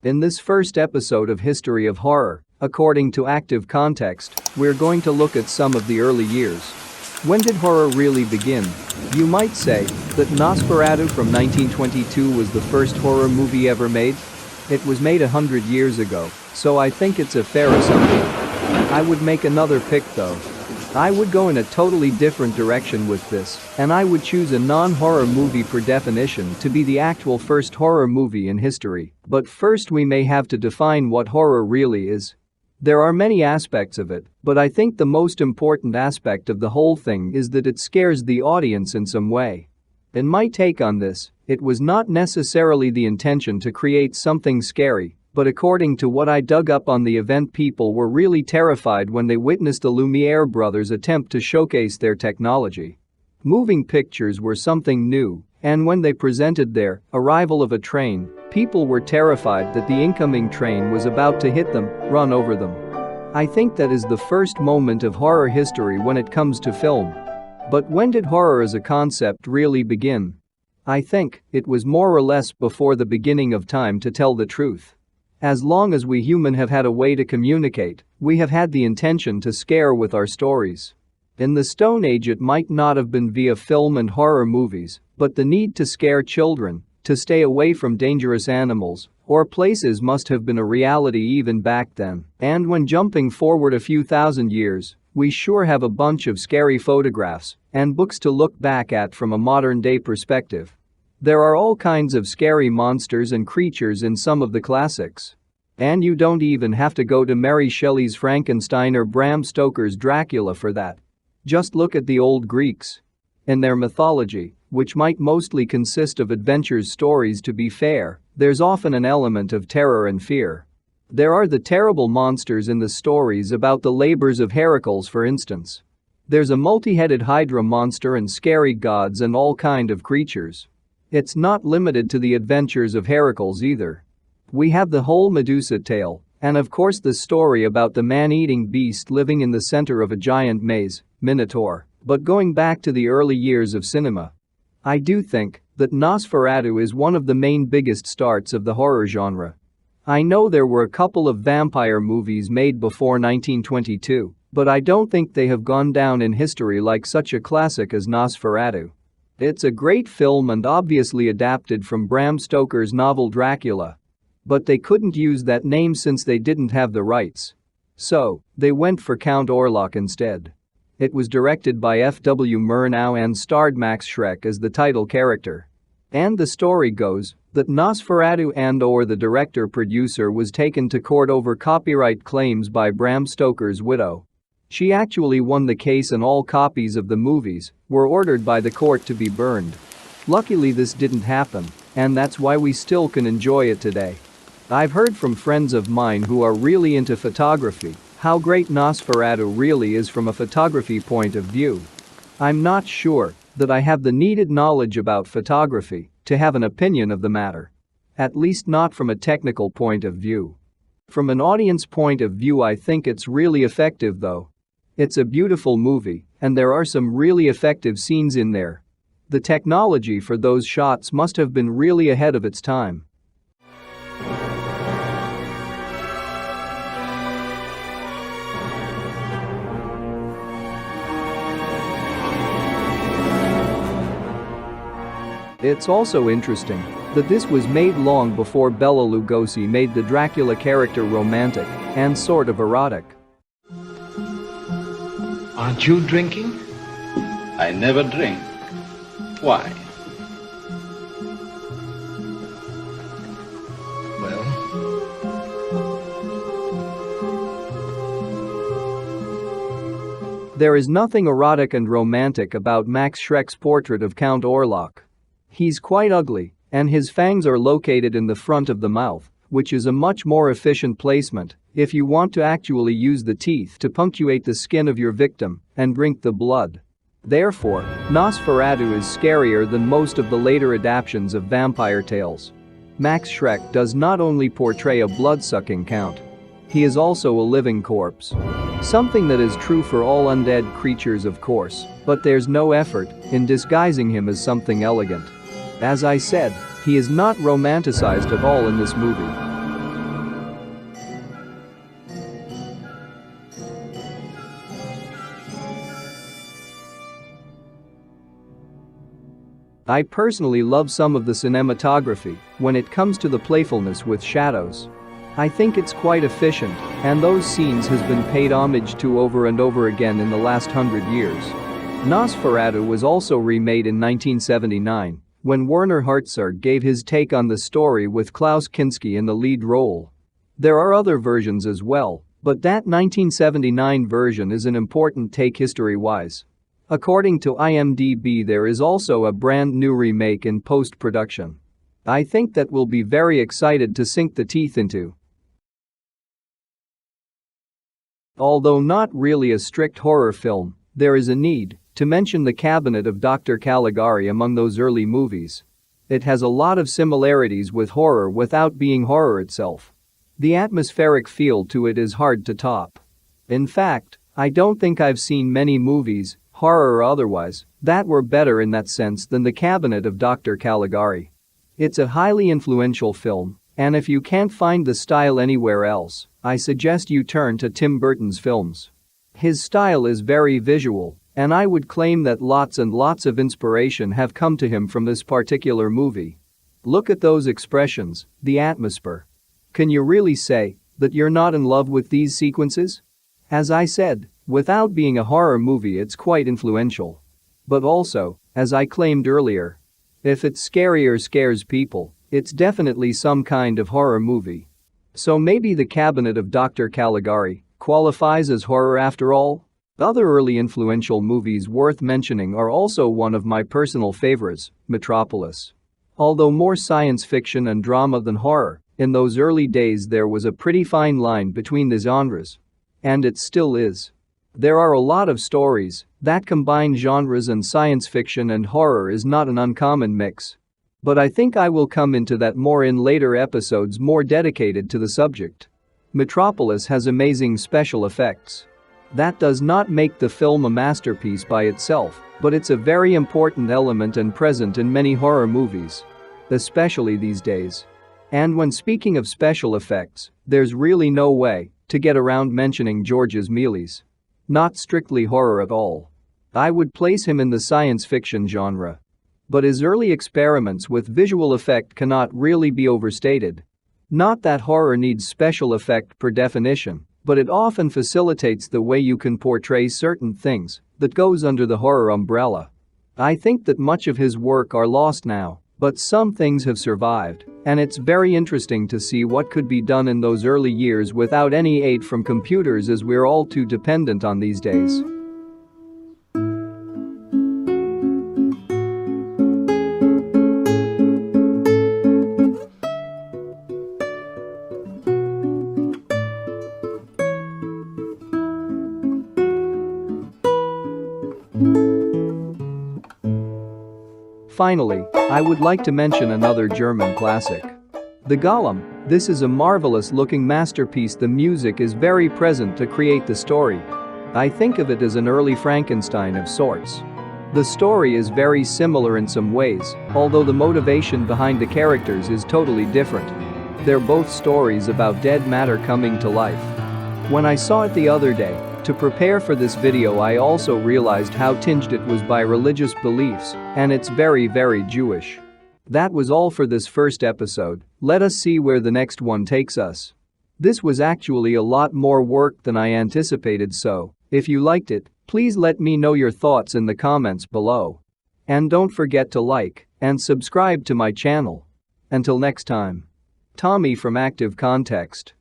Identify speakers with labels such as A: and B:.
A: In this first episode of History of Horror, according to Active Context, we're going to look at some of the early years. When did horror really begin? You might say that Nosferatu from 1922 was the first horror movie ever made. It was made 100 years ago, so I think it's a fair assumption. I would make another pick though. I would go in a totally different direction with this, and I would choose a non-horror movie per definition to be the actual first horror movie in history. But first we may have to define what horror really is. There are many aspects of it, but I think the most important aspect of the whole thing is that it scares the audience in some way. In my take on this, it was not necessarily the intention to create something scary, but according to what I dug up on the event, people were really terrified when they witnessed the Lumiere brothers attempt to showcase their technology. Moving pictures were something new, and when they presented their arrival of a train, people were terrified that the incoming train was about to hit them, run over them. I think that is the first moment of horror history when it comes to film. But when did horror as a concept really begin? I think it was more or less before the beginning of time, to tell the truth. As long as we humans have had a way to communicate, we have had the intention to scare with our stories. In the Stone Age it might not have been via film and horror movies, but the need to scare children, to stay away from dangerous animals or places must have been a reality even back then. And when jumping forward a few thousand years, we sure have a bunch of scary photographs and books to look back at from a modern-day perspective. There are all kinds of scary monsters and creatures in some of the classics. And you don't even have to go to Mary Shelley's Frankenstein or Bram Stoker's Dracula for that. Just look at the old Greeks. In their mythology, which might mostly consist of adventures stories, to be fair, there's often an element of terror and fear. There are the terrible monsters in the stories about the labors of Heracles, for instance. There's a multi-headed Hydra monster and scary gods and all kind of creatures. It's not limited to the adventures of Heracles either. We have the whole Medusa tale, and of course the story about the man-eating beast living in the center of a giant maze, Minotaur. But going back to the early years of cinema, I do think that Nosferatu is one of the main biggest starts of the horror genre. I know there were a couple of vampire movies made before 1922, but I don't think they have gone down in history like such a classic as Nosferatu. It's a great film and obviously adapted from Bram Stoker's novel Dracula. But they couldn't use that name since they didn't have the rights. So, they went for Count Orlok instead. It was directed by F.W. Murnau and starred Max Schreck as the title character. And the story goes that Nosferatu and/or the director-producer was taken to court over copyright claims by Bram Stoker's widow. She actually won the case and all copies of the movies were ordered by the court to be burned. Luckily this didn't happen, and that's why we still can enjoy it today. I've heard from friends of mine who are really into photography how great Nosferatu really is from a photography point of view. I'm not sure that I have the needed knowledge about photography to have an opinion of the matter. At least not from a technical point of view. From an audience point of view, I think it's really effective though. It's a beautiful movie, and there are some really effective scenes in there. The technology for those shots must have been really ahead of its time. It's also interesting that this was made long before Bela Lugosi made the Dracula character romantic and sort of erotic.
B: Aren't you drinking?
C: I never drink. Why?
B: Well,
A: there is nothing erotic and romantic about Max Schreck's portrait of Count Orlok. He's quite ugly, and his fangs are located in the front of the mouth, which is a much more efficient placement if you want to actually use the teeth to punctuate the skin of your victim and drink the blood. Therefore, Nosferatu is scarier than most of the later adaptations of vampire tales. Max Schreck does not only portray a blood-sucking count, he is also a living corpse. Something that is true for all undead creatures, of course, but there's no effort in disguising him as something elegant. As I said, he is not romanticized at all in this movie. I personally love some of the cinematography when it comes to the playfulness with shadows. I think it's quite efficient, and those scenes has been paid homage to over and over again in the last 100 years. Nosferatu was also remade in 1979 when Werner Herzog gave his take on the story with Klaus Kinski in the lead role. There are other versions as well, but that 1979 version is an important take history-wise. According to IMDb, there is also a brand new remake in post-production. I think that we'll be very excited to sink the teeth into. Although not really a strict horror film, there is a need to mention the Cabinet of Dr. Caligari among those early movies. It has a lot of similarities with horror without being horror itself. The atmospheric feel to it is hard to top. In fact, I don't think I've seen many movies, horror or otherwise, that were better in that sense than the Cabinet of Dr. Caligari. It's a highly influential film, and if you can't find the style anywhere else, I suggest you turn to Tim Burton's films. His style is very visual, and I would claim that lots and lots of inspiration have come to him from this particular movie. Look at those expressions, the atmosphere. Can you really say that you're not in love with these sequences? As I said, without being a horror movie, it's quite influential. But also, as I claimed earlier, if it's scary or scares people, it's definitely some kind of horror movie. So maybe the Cabinet of Dr. Caligari qualifies as horror after all? Other early influential movies worth mentioning are also one of my personal favorites, Metropolis. Although more science fiction and drama than horror, in those early days there was a pretty fine line between the genres. And it still is. There are a lot of stories that combine genres, and science fiction and horror is not an uncommon mix. But I think I will come into that more in later episodes more dedicated to the subject. Metropolis has amazing special effects. That does not make the film a masterpiece by itself, but it's a very important element and present in many horror movies. Especially these days. And when speaking of special effects, there's really no way to get around mentioning Georges Méliès. Not strictly horror at all. I would place him in the science fiction genre. But his early experiments with visual effect cannot really be overstated. Not that horror needs special effect per definition, but it often facilitates the way you can portray certain things that goes under the horror umbrella. I think that much of his work are lost now, but some things have survived, and it's very interesting to see what could be done in those early years without any aid from computers, as we're all too dependent on these days. Finally, I would like to mention another German classic. The Gollum. This is a marvelous-looking masterpiece. The music is very present to create the story. I think of it as an early Frankenstein of sorts. The story is very similar in some ways, although the motivation behind the characters is totally different. They're both stories about dead matter coming to life. When I saw it the other day, to prepare for this video, I also realized how tinged it was by religious beliefs, and it's very Jewish. That was all for this first episode. Let us see where the next one takes us. This was actually a lot more work than I anticipated, so if you liked it, please let me know your thoughts in the comments below. And don't forget to like and subscribe to my channel. Until next time. Tommy from Active Context.